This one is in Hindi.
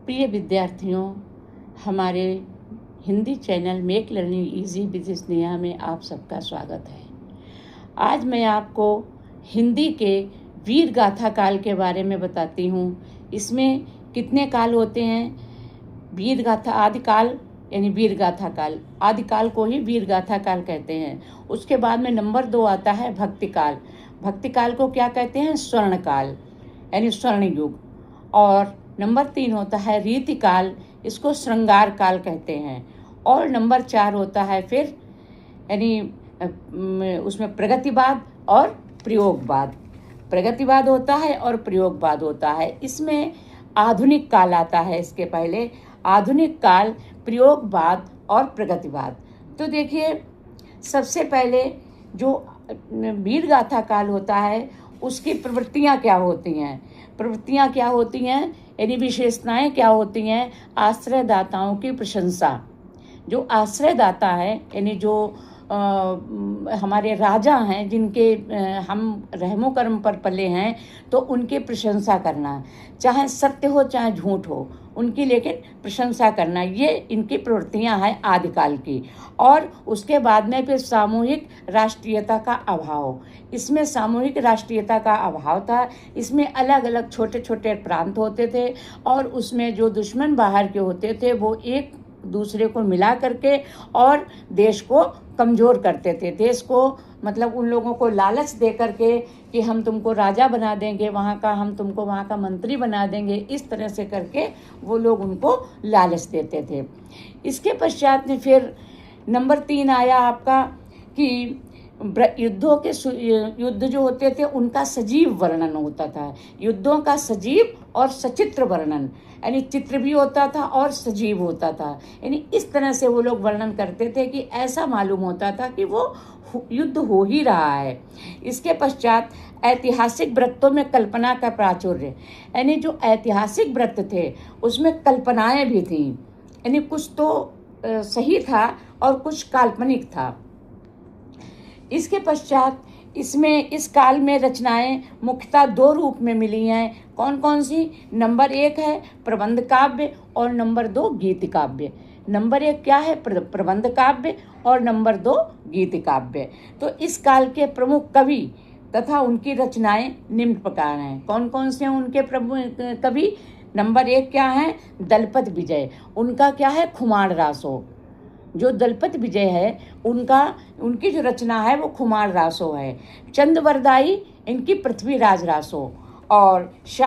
प्रिय विद्यार्थियों, हमारे Hindi channel make learning easy with Sneha में आप सबका स्वागत है। आज मैं आपको हिंदी के वीर गाथा काल के बारे में बताती हूँ। इसमें कितने काल होते हैं? वीर गाथा आदिकाल यानी वीर गाथा काल, आदिकाल को ही वीर गाथा काल कहते हैं। उसके बाद में नंबर 2 आता है भक्ति काल। भक्ति काल को क्या कहते हैं? स्वर्ण काल यानी स्वर्ण युग। और नंबर 3 होता है रीति काल, इसको श्रृंगार काल कहते हैं। और नंबर 4 होता है फिर यानी उसमें प्रगतिवाद और प्रयोगवाद। प्रगतिवाद होता है और प्रयोगवाद होता है। इसमें आधुनिक काल आता है इसके पहले, आधुनिक काल, प्रयोगवाद और प्रगतिवाद। तो देखिए, सबसे पहले जो वीर गाथा काल होता है उसकी प्रवृत्तियाँ क्या होती हैं? प्रवृत्तियाँ क्या होती हैं यानी विशेषताएं क्या होती हैं? आश्रयदाताओं की प्रशंसा। जो आश्रयदाता है यानी जो हमारे राजा हैं, जिनके हम रहमो कर्म पर पले हैं, तो उनकी प्रशंसा करना, चाहे सत्य हो चाहे झूठ हो, उनकी लेकिन प्रशंसा करना, ये इनकी प्रवृत्तियां हैं आदिकाल की। और उसके बाद में फिर सामूहिक राष्ट्रीयता का अभाव। इसमें सामूहिक राष्ट्रीयता का अभाव था। इसमें अलग अलग छोटे छोटे प्रांत होते थे और उसमें जो दुश्मन बाहर के होते थे वो एक दूसरे को मिला करके और देश को कमज़ोर करते थे। देश को मतलब उन लोगों को लालच दे करके कि हम तुमको राजा बना देंगे वहाँ का, हम तुमको वहाँ का मंत्री बना देंगे, इस तरह से करके वो लोग उनको लालच देते थे। इसके पश्चात में फिर नंबर 3 आया आपका कि युद्धों के युद्ध जो होते थे उनका सजीव वर्णन होता था। युद्धों का सजीव और सचित्र वर्णन, यानी चित्र भी होता था और सजीव होता था। यानी इस तरह से वो लोग वर्णन करते थे कि ऐसा मालूम होता था कि वो युद्ध हो ही रहा है। इसके पश्चात ऐतिहासिक वृत्तों में कल्पना का प्राचुर्य, यानी जो ऐतिहासिक वृत्त थे उसमें कल्पनाएं भी थीं, यानी कुछ तो सही था और कुछ काल्पनिक था। इसके पश्चात इसमें इस काल में रचनाएं मुख्यतः 2 रूप में मिली हैं। कौन कौन सी? नंबर 1 है प्रबंध काव्य और नंबर 2 गीत काव्य। नंबर 1 क्या है? प्रबंध काव्य और नंबर 2 गीत काव्य। तो इस काल के प्रमुख कवि तथा उनकी रचनाएं निम्न प्रकार हैं। कौन कौन से हैं उनके प्रमुख कवि? नंबर 1 क्या है? दलपत विजय। उनका क्या है? खुमार रासो। जो दलपत विजय है उनकी जो रचना है वो खुमार रासो है। चंद वरदाई इनकी पृथ्वीराज रासो। और